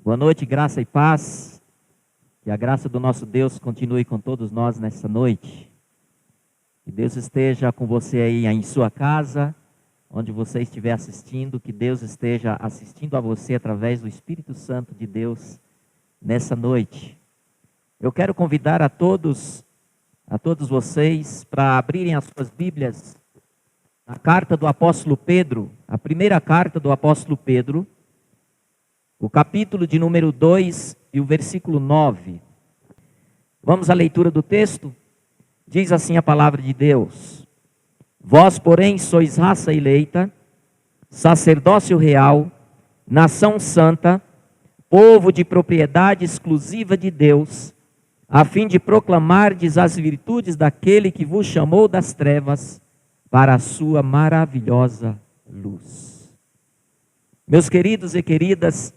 Boa noite, graça e paz. Que a graça do nosso Deus continue com todos nós nessa noite. Que Deus esteja com você aí em sua casa, onde você estiver assistindo. Que Deus esteja assistindo a você através do Espírito Santo de Deus nessa noite. Eu quero convidar a todos vocês para abrirem as suas Bíblias na carta do apóstolo Pedro, a primeira carta do apóstolo Pedro, o capítulo de número 2 e o versículo 9. Vamos à leitura do texto? Diz assim a palavra de Deus: Vós, porém, sois raça eleita, sacerdócio real, nação santa, povo de propriedade exclusiva de Deus, a fim de proclamardes as virtudes daquele que vos chamou das trevas para a sua maravilhosa luz. Meus queridos e queridas,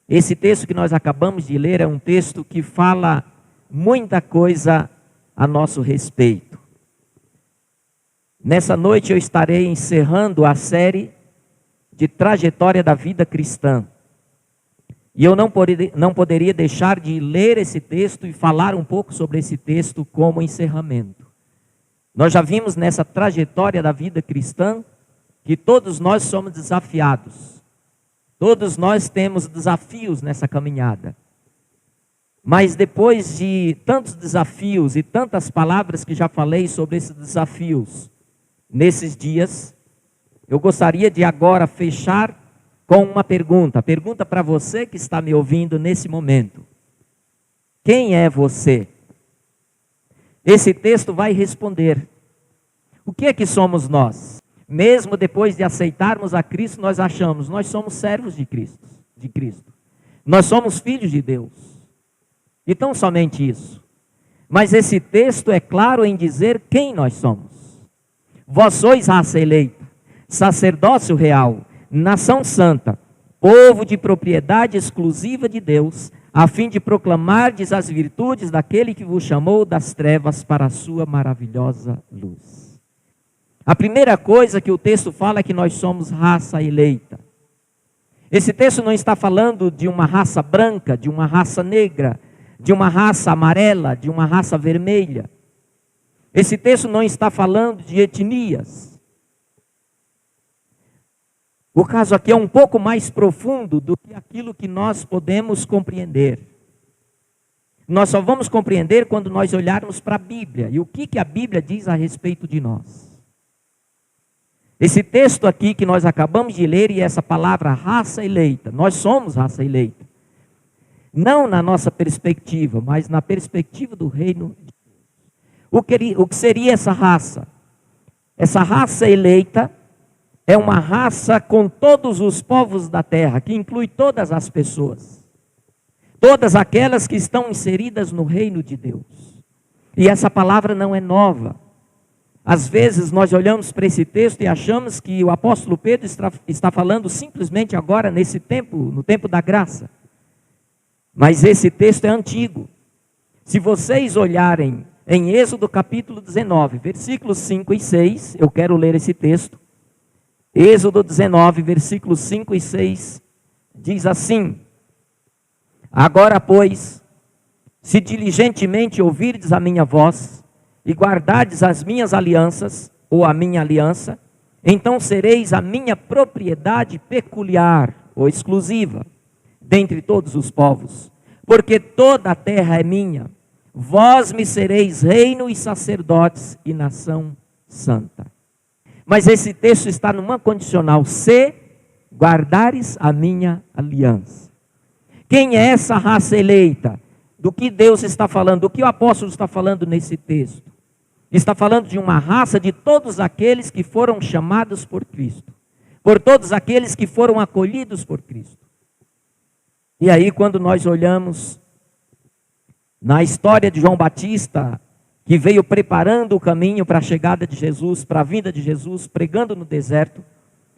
esse texto que nós acabamos de ler é um texto que fala muita coisa a nosso respeito. Nessa noite eu estarei encerrando a série de trajetória da vida cristã. E eu não poderia deixar de ler esse texto e falar um pouco sobre esse texto como encerramento. Nós já vimos nessa trajetória da vida cristã que todos nós somos desafiados. Todos nós temos desafios nessa caminhada. Mas depois de tantos desafios e tantas palavras que já falei sobre esses desafios nesses dias, eu gostaria de agora fechar com uma pergunta. Pergunta para você que está me ouvindo nesse momento. Quem é você? Esse texto vai responder. O que é que somos nós? Mesmo depois de aceitarmos a Cristo, nós achamos, nós somos servos de Cristo. Nós somos filhos de Deus. E tão somente isso. Mas esse texto é claro em dizer quem nós somos. Vós sois raça eleita, sacerdócio real, nação santa, povo de propriedade exclusiva de Deus, a fim de proclamardes as virtudes daquele que vos chamou das trevas para a sua maravilhosa luz. A primeira coisa que o texto fala é que nós somos raça eleita. Esse texto não está falando de uma raça branca, de uma raça negra, de uma raça amarela, de uma raça vermelha. Esse texto não está falando de etnias. O caso aqui é um pouco mais profundo do que aquilo que nós podemos compreender. Nós só vamos compreender quando nós olharmos para a Bíblia. E o que a Bíblia diz a respeito de nós? Esse texto aqui que nós acabamos de ler e essa palavra raça eleita, nós somos raça eleita. Não na nossa perspectiva, mas na perspectiva do reino de Deus. O que seria essa raça? Essa raça eleita é uma raça com todos os povos da terra, que inclui todas as pessoas. Todas aquelas que estão inseridas no reino de Deus. E essa palavra não é nova. Às vezes nós olhamos para esse texto e achamos que o apóstolo Pedro está falando simplesmente agora nesse tempo, no tempo da graça. Mas esse texto é antigo. Se vocês olharem em Êxodo capítulo 19, versículos 5 e 6, eu quero ler esse texto. Êxodo 19, versículos 5 e 6, diz assim: Agora, pois, se diligentemente ouvirdes a minha voz, e guardardes as minhas alianças, ou a minha aliança, então sereis a minha propriedade peculiar, ou exclusiva, dentre todos os povos, porque toda a terra é minha. Vós me sereis reino e sacerdotes e nação santa. Mas esse texto está numa condicional: se guardares a minha aliança. Quem é essa raça eleita? Do que Deus está falando? Do que o apóstolo está falando nesse texto? Está falando de uma raça de todos aqueles que foram chamados por Cristo. Por todos aqueles que foram acolhidos por Cristo. E aí quando nós olhamos na história de João Batista, que veio preparando o caminho para a chegada de Jesus, para a vinda de Jesus, pregando no deserto,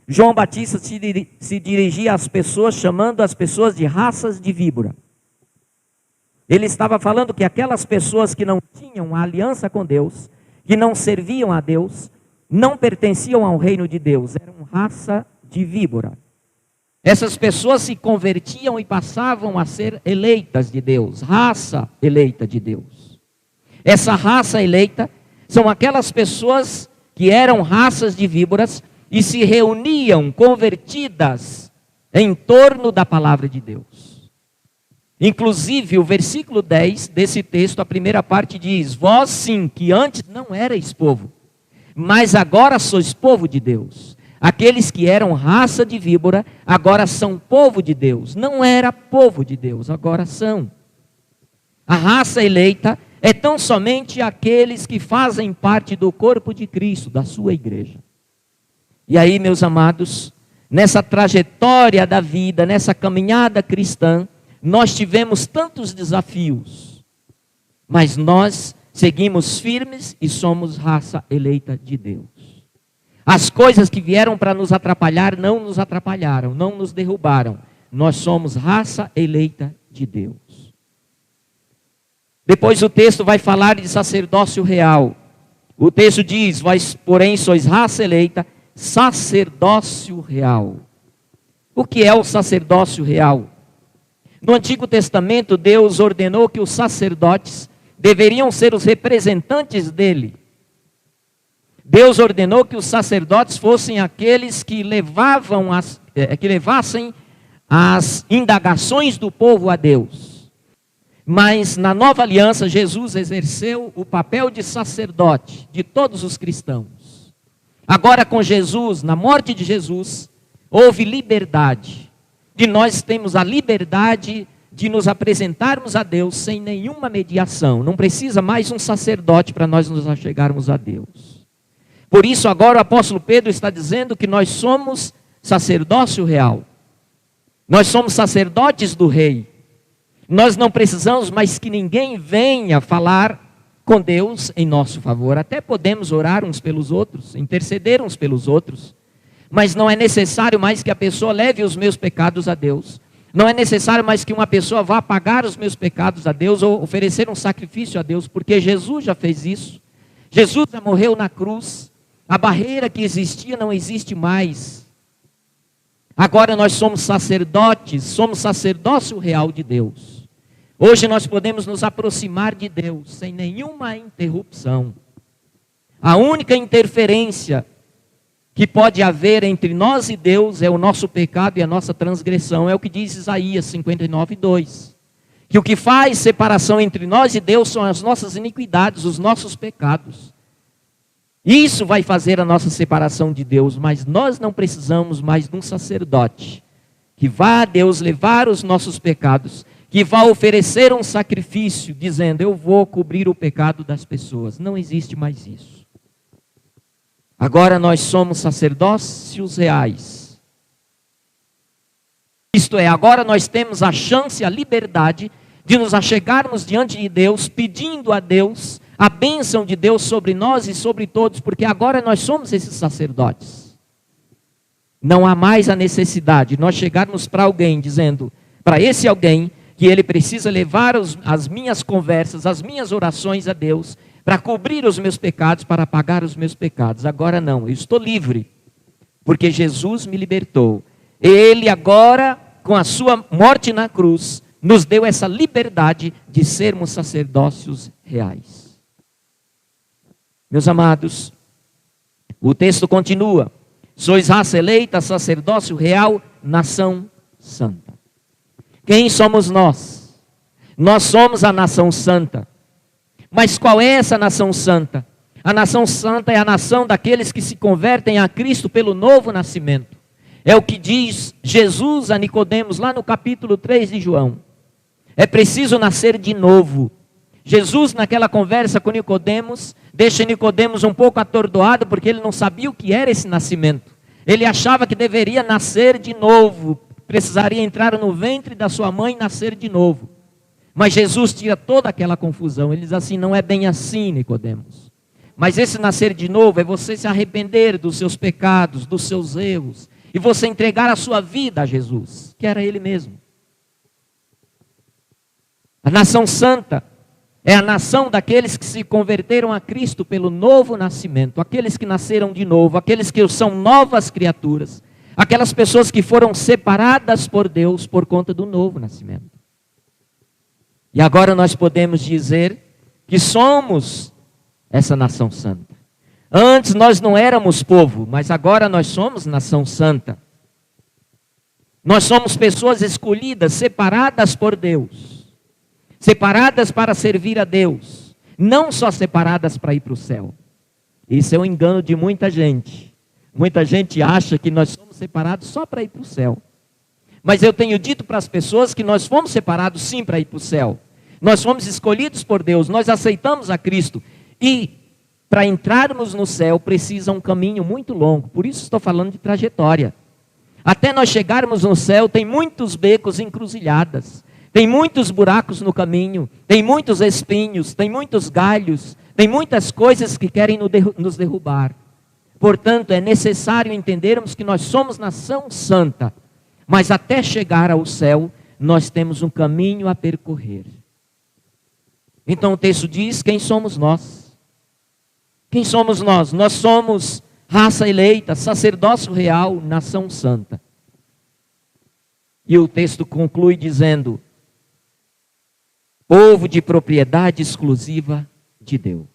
João Batista se dirigia às pessoas, chamando as pessoas de raças de víbora. Ele estava falando que aquelas pessoas que não tinham a aliança com Deus, que não serviam a Deus, não pertenciam ao reino de Deus, eram raça de víbora. Essas pessoas se convertiam e passavam a ser eleitas de Deus, raça eleita de Deus. Essa raça eleita são aquelas pessoas que eram raças de víboras e se reuniam convertidas em torno da palavra de Deus. Inclusive, o versículo 10 desse texto, a primeira parte diz: vós sim, que antes não erais povo, mas agora sois povo de Deus. Aqueles que eram raça de víbora, agora são povo de Deus. Não era povo de Deus, agora são. A raça eleita é tão somente aqueles que fazem parte do corpo de Cristo, da sua igreja. E aí, meus amados, nessa trajetória da vida, nessa caminhada cristã, nós tivemos tantos desafios, mas nós seguimos firmes e somos raça eleita de Deus. As coisas que vieram para nos atrapalhar não nos atrapalharam, não nos derrubaram. Nós somos raça eleita de Deus. Depois o texto vai falar de sacerdócio real. O texto diz: vós, porém, sois raça eleita, sacerdócio real. O que é o sacerdócio real? No Antigo Testamento, Deus ordenou que os sacerdotes deveriam ser os representantes dele. Deus ordenou que os sacerdotes fossem aqueles que levassem as indagações do povo a Deus. Mas na nova aliança, Jesus exerceu o papel de sacerdote de todos os cristãos. Agora com Jesus, na morte de Jesus, houve liberdade. E nós temos a liberdade de nos apresentarmos a Deus sem nenhuma mediação. Não precisa mais um sacerdote para nós nos achegarmos a Deus. Por isso agora o apóstolo Pedro está dizendo que nós somos sacerdócio real. Nós somos sacerdotes do rei. Nós não precisamos mais que ninguém venha falar com Deus em nosso favor. Até podemos orar uns pelos outros, interceder uns pelos outros. Mas não é necessário mais que a pessoa leve os meus pecados a Deus. Não é necessário mais que uma pessoa vá pagar os meus pecados a Deus ou oferecer um sacrifício a Deus, porque Jesus já fez isso. Jesus já morreu na cruz. A barreira que existia não existe mais. Agora nós somos sacerdotes, somos sacerdócio real de Deus. Hoje nós podemos nos aproximar de Deus sem nenhuma interrupção. A única interferência que pode haver entre nós e Deus é o nosso pecado e a nossa transgressão. É o que diz Isaías 59:2. Que o que faz separação entre nós e Deus são as nossas iniquidades, os nossos pecados. Isso vai fazer a nossa separação de Deus, mas nós não precisamos mais de um sacerdote que vá a Deus levar os nossos pecados, que vá oferecer um sacrifício, dizendo: eu vou cobrir o pecado das pessoas. Não existe mais isso. Agora nós somos sacerdócios reais. Isto é, agora nós temos a chance, a liberdade de nos achegarmos diante de Deus, pedindo a Deus a bênção de Deus sobre nós e sobre todos, porque agora nós somos esses sacerdotes. Não há mais a necessidade de nós chegarmos para alguém dizendo, para esse alguém, que ele precisa levar as minhas conversas, as minhas orações a Deus, para cobrir os meus pecados, para pagar os meus pecados. Agora não, eu estou livre, porque Jesus me libertou. Ele agora, com a sua morte na cruz, nos deu essa liberdade de sermos sacerdócios reais. Meus amados, o texto continua: sois raça eleita, sacerdócio real, nação santa. Quem somos nós? Nós somos a nação santa. Mas qual é essa nação santa? A nação santa é a nação daqueles que se convertem a Cristo pelo novo nascimento. É o que diz Jesus a Nicodemos lá no capítulo 3 de João. É preciso nascer de novo. Jesus, naquela conversa com Nicodemos, deixa Nicodemos um pouco atordoado, porque ele não sabia o que era esse nascimento. Ele achava que deveria nascer de novo, precisaria entrar no ventre da sua mãe e nascer de novo. Mas Jesus tira toda aquela confusão. Ele diz assim: não é bem assim, Nicodemos. Mas esse nascer de novo é você se arrepender dos seus pecados, dos seus erros, e você entregar a sua vida a Jesus, que era Ele mesmo. A nação santa é a nação daqueles que se converteram a Cristo pelo novo nascimento, aqueles que nasceram de novo, aqueles que são novas criaturas, Aquelas pessoas que foram separadas por Deus por conta do novo nascimento. E agora nós podemos dizer que somos essa nação santa. Antes nós não éramos povo, mas agora nós somos nação santa. Nós somos pessoas escolhidas, separadas por Deus. Separadas para servir a Deus. Não só separadas para ir para o céu. Isso é um engano de muita gente. Muita gente acha que nós somos separados só para ir para o céu. Mas eu tenho dito para as pessoas que nós fomos separados sim para ir para o céu. Nós fomos escolhidos por Deus, nós aceitamos a Cristo. E para entrarmos no céu precisa um caminho muito longo. Por isso estou falando de trajetória. Até nós chegarmos no céu tem muitos becos e encruzilhadas. Tem muitos buracos no caminho, tem muitos espinhos, tem muitos galhos, tem muitas coisas que querem nos derrubar. Portanto, é necessário entendermos que nós somos nação santa, mas até chegar ao céu, nós temos um caminho a percorrer. Então o texto diz, quem somos nós? Quem somos nós? Nós somos raça eleita, sacerdócio real, nação santa. E o texto conclui dizendo, povo de propriedade exclusiva de Deus.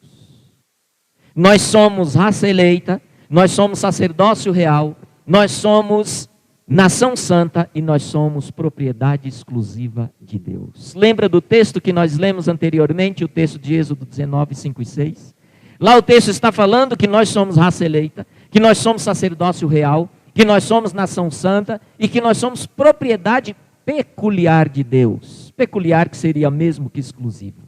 Nós somos raça eleita, nós somos sacerdócio real, nós somos nação santa e nós somos propriedade exclusiva de Deus. Lembra do texto que nós lemos anteriormente, o texto de Êxodo 19, 5 e 6? Lá o texto está falando que nós somos raça eleita, que nós somos sacerdócio real, que nós somos nação santa e que nós somos propriedade peculiar de Deus. Peculiar que seria mesmo que exclusivo.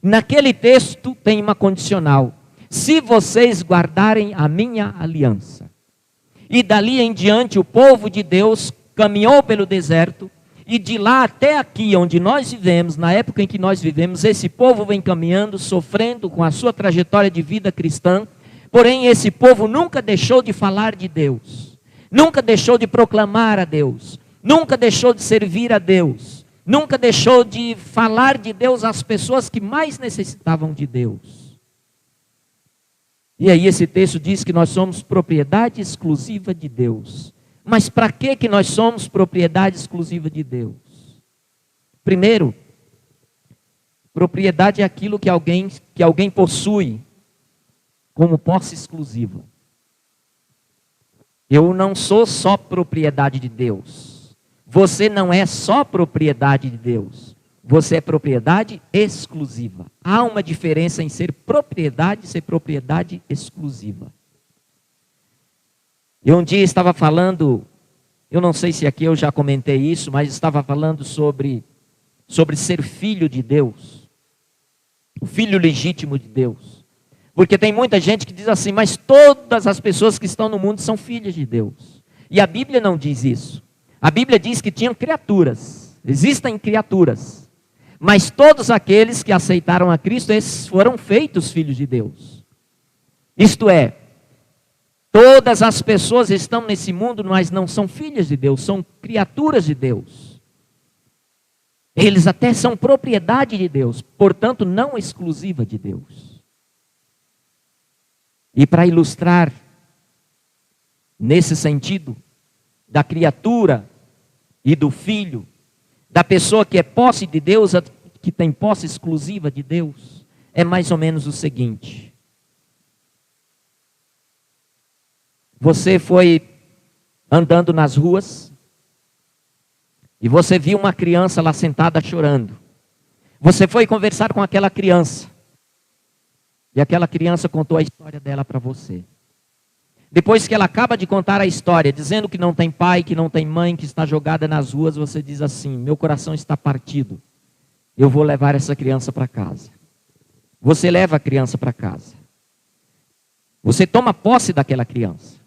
Naquele texto tem uma condicional. Se vocês guardarem a minha aliança. E dali em diante o povo de Deus caminhou pelo deserto. E de lá até aqui onde nós vivemos, na época em que nós vivemos, esse povo vem caminhando, sofrendo com a sua trajetória de vida cristã. Porém esse povo nunca deixou de falar de Deus. Nunca deixou de proclamar a Deus. Nunca deixou de servir a Deus. Nunca deixou de falar de Deus às pessoas que mais necessitavam de Deus. E aí esse texto diz que nós somos propriedade exclusiva de Deus. Mas para que nós somos propriedade exclusiva de Deus? Primeiro, propriedade é aquilo que alguém possui como posse exclusiva. Eu não sou só propriedade de Deus. Você não é só propriedade de Deus. Você é propriedade exclusiva. Há uma diferença em ser propriedade e ser propriedade exclusiva. Eu um dia estava falando, eu não sei se aqui eu já comentei isso, mas estava falando sobre ser filho de Deus. O filho legítimo de Deus. Porque tem muita gente que diz assim, mas todas as pessoas que estão no mundo são filhas de Deus. E a Bíblia não diz isso. A Bíblia diz que tinham criaturas, existem criaturas. Mas todos aqueles que aceitaram a Cristo, esses foram feitos filhos de Deus. Isto é, todas as pessoas estão nesse mundo, mas não são filhas de Deus, são criaturas de Deus. Eles até são propriedade de Deus, portanto não exclusiva de Deus. E para ilustrar, nesse sentido, da criatura e do filho, da pessoa que é posse de Deus, que tem posse exclusiva de Deus, é mais ou menos o seguinte. Você foi andando nas ruas e você viu uma criança lá sentada chorando. Você foi conversar com aquela criança e aquela criança contou a história dela para você. Depois que ela acaba de contar a história, dizendo que não tem pai, que não tem mãe, que está jogada nas ruas, você diz assim, meu coração está partido, eu vou levar essa criança para casa. Você leva a criança para casa. Você toma posse daquela criança.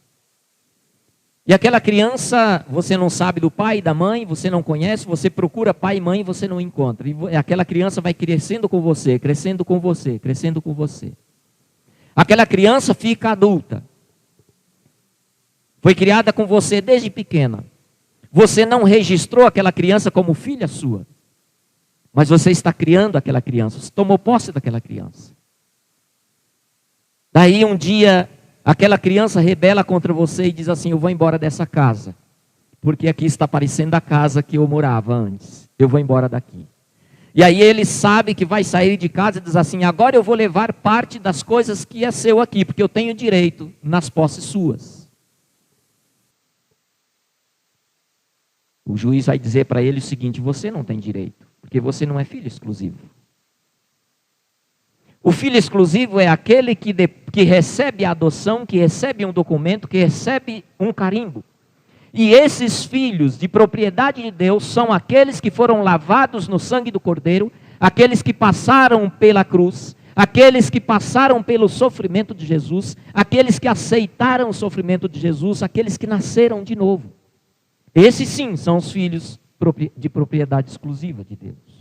E aquela criança, você não sabe do pai e da mãe, você não conhece, você procura pai e mãe e você não encontra. E aquela criança vai crescendo com você, crescendo com você, crescendo com você. Aquela criança fica adulta. Foi criada com você desde pequena. Você não registrou aquela criança como filha sua. Mas você está criando aquela criança. Você tomou posse daquela criança. Daí um dia Aquela criança rebela contra você e diz assim: eu vou embora dessa casa, porque aqui está parecendo a casa que eu morava antes. Eu vou embora daqui. E aí ele sabe que vai sair de casa e diz assim: agora eu vou levar parte das coisas que é seu aqui, porque eu tenho direito nas posses suas. O juiz vai dizer para ele o seguinte: você não tem direito, porque você não é filho exclusivo. O filho exclusivo é aquele que recebe a adoção, que recebe um documento, que recebe um carimbo. E esses filhos de propriedade de Deus são aqueles que foram lavados no sangue do Cordeiro, aqueles que passaram pela cruz, aqueles que passaram pelo sofrimento de Jesus, aqueles que aceitaram o sofrimento de Jesus, aqueles que nasceram de novo. Esses sim são os filhos de propriedade exclusiva de Deus.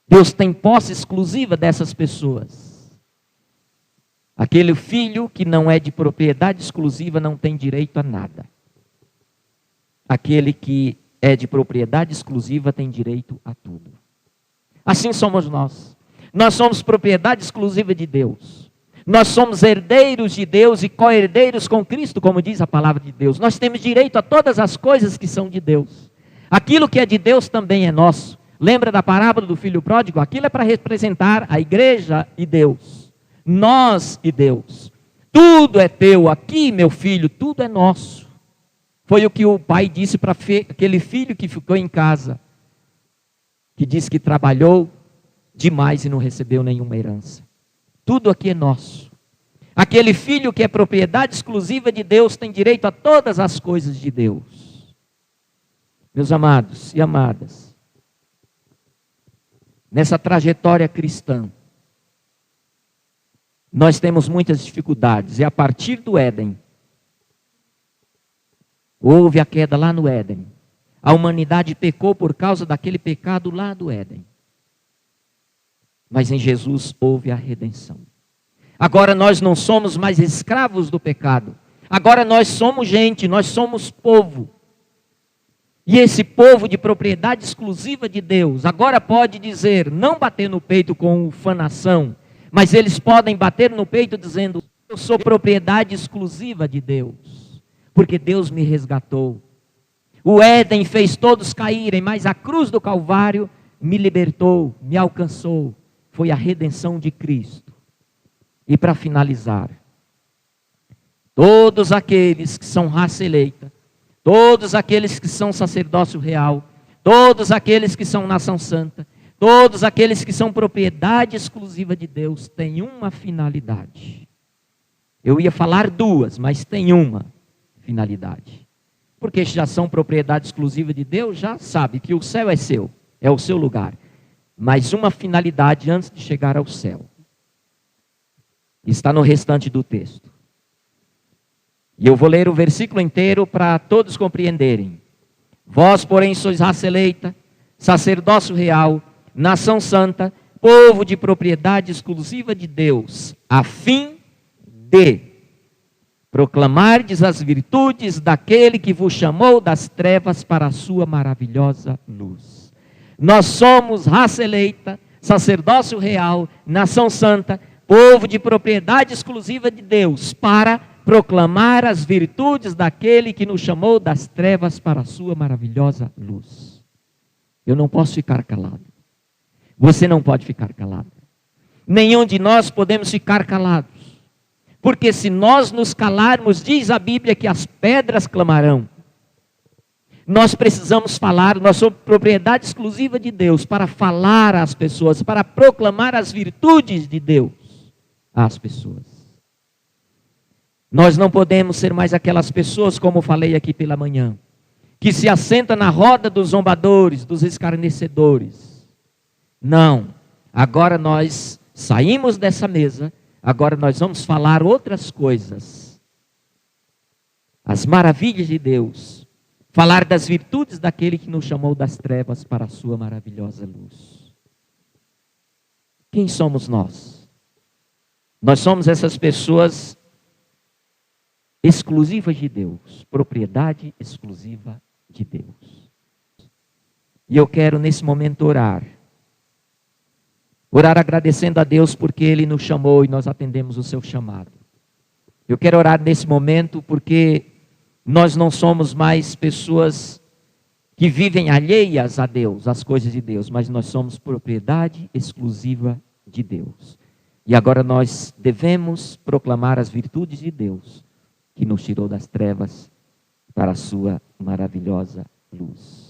Deus tem posse exclusiva dessas pessoas. Aquele filho que não é de propriedade exclusiva não tem direito a nada. Aquele que é de propriedade exclusiva tem direito a tudo. Assim somos nós. Nós somos propriedade exclusiva de Deus. Nós somos herdeiros de Deus e co-herdeiros com Cristo, como diz a palavra de Deus. Nós temos direito a todas as coisas que são de Deus. Aquilo que é de Deus também é nosso. Lembra da parábola do filho pródigo? Aquilo é para representar a igreja e Deus. Nós e Deus. Tudo é teu aqui, meu filho, tudo é nosso. Foi o que o pai disse para aquele filho que ficou em casa, que disse que trabalhou demais e não recebeu nenhuma herança. Tudo aqui é nosso. Aquele filho que é propriedade exclusiva de Deus tem direito a todas as coisas de Deus. Meus amados e amadas, nessa trajetória cristã, nós temos muitas dificuldades. E a partir do Éden, houve a queda lá no Éden. A humanidade pecou por causa daquele pecado lá do Éden. Mas em Jesus houve a redenção. Agora nós não somos mais escravos do pecado. Agora nós somos gente, nós somos povo. E esse povo de propriedade exclusiva de Deus, agora pode dizer, não bater no peito com ufanação, mas eles podem bater no peito dizendo: eu sou propriedade exclusiva de Deus, porque Deus me resgatou. O Éden fez todos caírem, mas a cruz do Calvário me libertou, me alcançou. Foi a redenção de Cristo. E para finalizar, todos aqueles que são raça eleita, todos aqueles que são sacerdócio real, todos aqueles que são nação santa, todos aqueles que são propriedade exclusiva de Deus, têm uma finalidade. Eu ia falar duas, mas tem uma finalidade. Porque já são propriedade exclusiva de Deus, já sabe que o céu é seu, é o seu lugar. Mas uma finalidade antes de chegar ao céu. Está no restante do texto. E eu vou ler o versículo inteiro para todos compreenderem. Vós, porém, sois raça eleita, sacerdócio real, nação santa, povo de propriedade exclusiva de Deus, a fim de proclamardes as virtudes daquele que vos chamou das trevas para a sua maravilhosa luz. Nós somos raça eleita, sacerdócio real, nação santa, povo de propriedade exclusiva de Deus, para proclamar as virtudes daquele que nos chamou das trevas para a sua maravilhosa luz. Eu não posso ficar calado. Você não pode ficar calado. Nenhum de nós podemos ficar calados. Porque se nós nos calarmos, diz a Bíblia que as pedras clamarão. Nós precisamos falar, nós somos propriedade exclusiva de Deus para falar às pessoas, para proclamar as virtudes de Deus às pessoas. Nós não podemos ser mais aquelas pessoas, como falei aqui pela manhã, que se assenta na roda dos zombadores, dos escarnecedores. Não, agora nós saímos dessa mesa, agora nós vamos falar outras coisas. As maravilhas de Deus. Falar das virtudes daquele que nos chamou das trevas para a sua maravilhosa luz. Quem somos nós? Nós somos essas pessoas exclusivas de Deus, propriedade exclusiva de Deus. E eu quero nesse momento orar. Orar agradecendo a Deus porque Ele nos chamou e nós atendemos o seu chamado. Eu quero orar nesse momento porque nós não somos mais pessoas que vivem alheias a Deus, às coisas de Deus, mas nós somos propriedade exclusiva de Deus. E agora nós devemos proclamar as virtudes de Deus, que nos tirou das trevas para a sua maravilhosa luz.